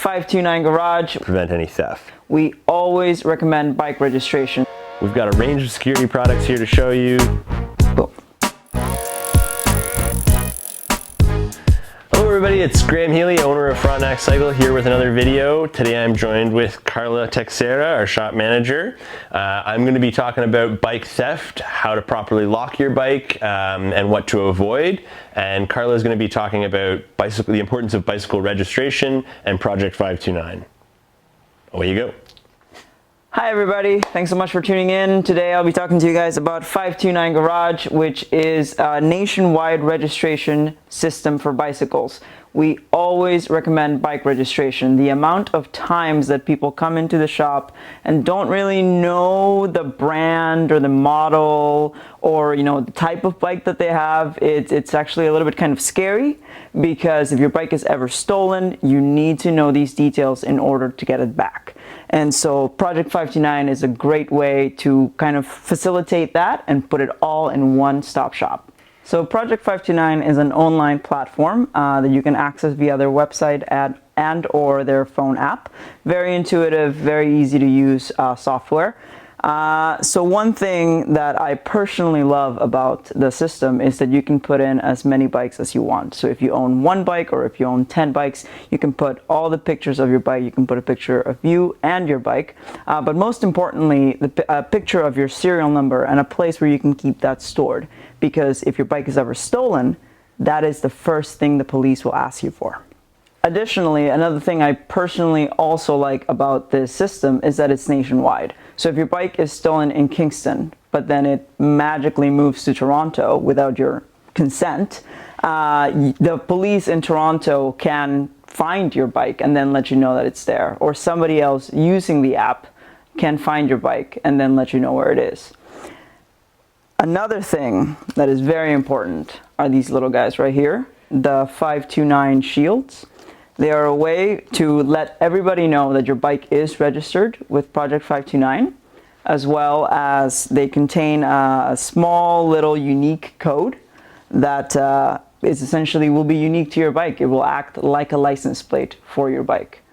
529 Garage. Prevent any theft. We always recommend bike registration. We've got a range of security products here to show you. Cool. Hello everybody, it's Graeme Healey, owner of Frontenac Cycle, here with another video. Today I'm joined with Carla Teixeira, our shop manager. I'm going to be talking about bike theft, how to properly lock your bike, and what to avoid. And Carla is going to be talking about the importance of bicycle registration and Project 529. Away you go. Hi everybody, thanks so much for tuning in. Today I'll be talking to you guys about 529 Garage, which is a nationwide registration system for bicycles. We always recommend bike registration. The amount of times that people come into the shop and don't really know the brand or the model or the type of bike that they have, it's actually a little bit kind of scary, because if your bike is ever stolen, you need to know these details in order to get it back. And so Project 529 is a great way to kind of facilitate that and put it all in one stop shop. So Project 529 is an online platform that you can access via their website and or their phone app. Very intuitive, very easy to use software. So one thing that I personally love about the system is that you can put in as many bikes as you want. So if you own one bike or if you own 10 bikes, you can put all the pictures of your bike. You can put a picture of you and your bike, but most importantly, a picture of your serial number and a place where you can keep that stored. Because if your bike is ever stolen, that is the first thing the police will ask you for. Additionally, another thing I personally also like about this system is that it's nationwide. So if your bike is stolen in Kingston, but then it magically moves to Toronto without your consent, the police in Toronto can find your bike and then let you know that it's there. Or somebody else using the app can find your bike and then let you know where it is. Another thing that is very important are these little guys right here, the 529 shields. They are a way to let everybody know that your bike is registered with Project 529, as well as they contain a small little unique code that is essentially will be unique to your bike. It will act like a license plate for your bike.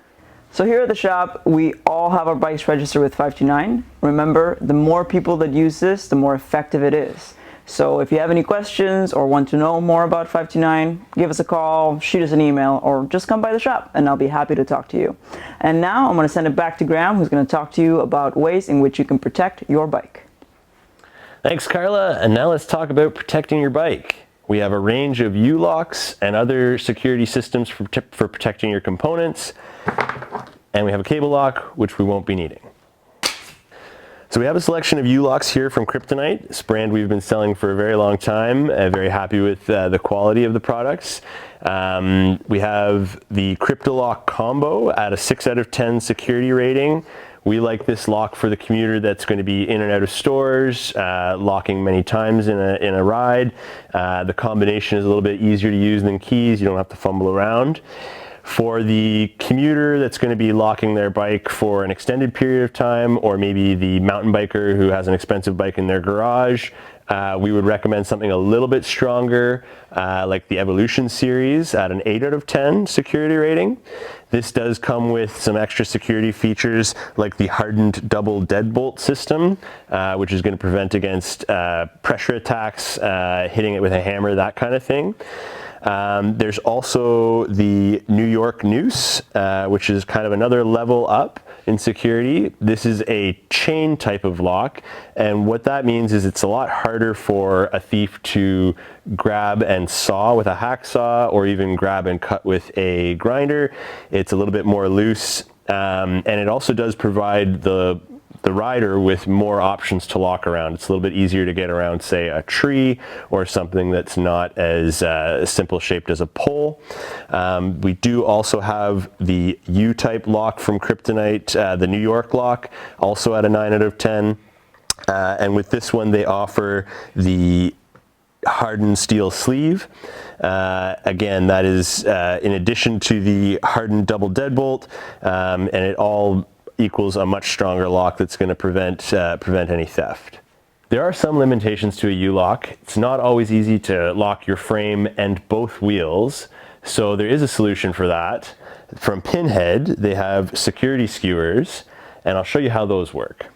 So here at the shop, we all have our bikes registered with 529. Remember, the more people that use this, the more effective it is. So if you have any questions or want to know more about 529, give us a call, shoot us an email, or just come by the shop and I'll be happy to talk to you. And now I'm going to send it back to Graeme, who's going to talk to you about ways in which you can protect your bike. Thanks, Carla. And now let's talk about protecting your bike. We have a range of ULocks and other security systems for protecting your components. And we have a cable lock, which we won't be needing. So we have a selection of ULocks here from Kryptonite. This brand we've been selling for a very long time. Very happy with the quality of the products. We have the Kryptolock combo at a 6 out of 10 security rating. We like this lock for the commuter that's going to be in and out of stores, locking many times in a ride. The combination is a little bit easier to use than keys. You don't have to fumble around. For the commuter that's going to be locking their bike for an extended period of time, or maybe the mountain biker who has an expensive bike in their garage, we would recommend something a little bit stronger, like the Evolution series at an 8 out of 10 security rating. This does come with some extra security features like the hardened double deadbolt system, which is going to prevent against pressure attacks, hitting it with a hammer, that kind of thing. There's also the New York noose, which is kind of another level up in security. This is a chain type of lock, and what that means is it's a lot harder for a thief to grab and saw with a hacksaw or even grab and cut with a grinder. It's a little bit more loose, and it also does provide the rider with more options to lock around. It's a little bit easier to get around, say, a tree or something that's not as simple shaped as a pole. We do also have the U-type lock from Kryptonite, the New York lock, also at a 9 out of 10. And with this one, they offer the hardened steel sleeve. Again, that is in addition to the hardened double deadbolt, and it all equals a much stronger lock that's going to prevent any theft. There are some limitations to a U-lock. It's not always easy to lock your frame and both wheels, so there is a solution for that. From Pinhead, they have security skewers, and I'll show you how those work.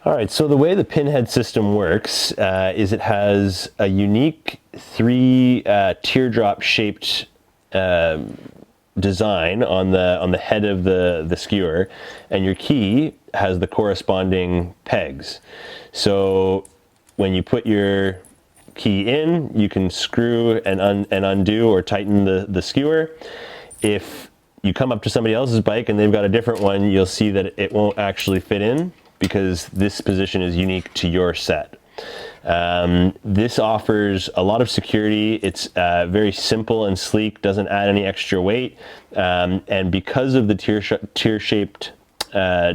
All right, so the way the Pinhead system works is it has a unique 3 teardrop shaped design on the head of the skewer, and your key has the corresponding pegs. So when you put your key in, you can screw and undo or tighten the skewer. If you come up to somebody else's bike and they've got a different one, you'll see that it won't actually fit in because this position is unique to your set. This offers a lot of security. It's very simple and sleek, doesn't add any extra weight, and because of the tear-shaped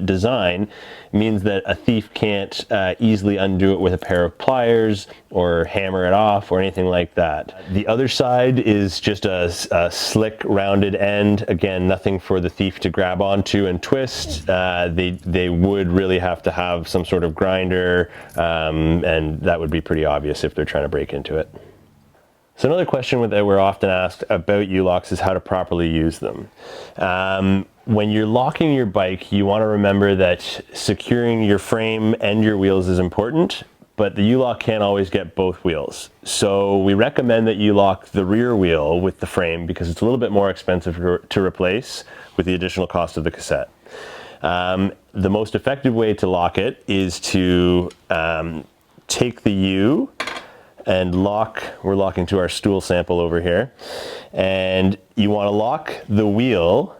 design, means that a thief can't easily undo it with a pair of pliers or hammer it off or anything like that. The other side is just a slick rounded end. Again, nothing for the thief to grab onto and twist. They would really have to have some sort of grinder, and that would be pretty obvious if they're trying to break into it. So another question that we're often asked about ULocks is how to properly use them. When you're locking your bike, you want to remember that securing your frame and your wheels is important, but the ULock can't always get both wheels. So we recommend that you lock the rear wheel with the frame because it's a little bit more expensive to replace with the additional cost of the cassette. The most effective way to lock it is to take the U and we're locking to our stool sample over here, and you want to lock the wheel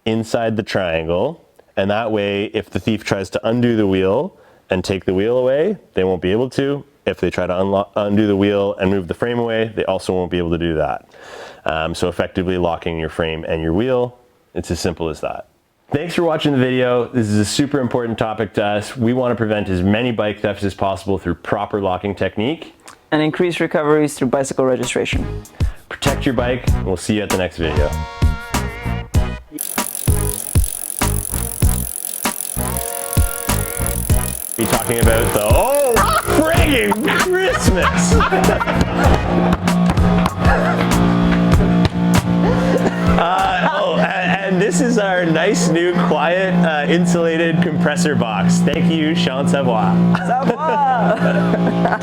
inside the triangle, and that way if the thief tries to undo the wheel and take the wheel away, they won't be able to. If they try to undo the wheel and move the frame away, they also won't be able to do that. So effectively locking your frame and your wheel, it's as simple as that. Thanks for watching the video. This is a super important topic to us. We want to prevent as many bike thefts as possible through proper locking technique and increase recoveries through bicycle registration. Protect your bike, and we'll see you at the next video. Be talking about the friggin' Christmas. And this is our nice new quiet insulated compressor box. Thank you, Sean Savoy. Savoy.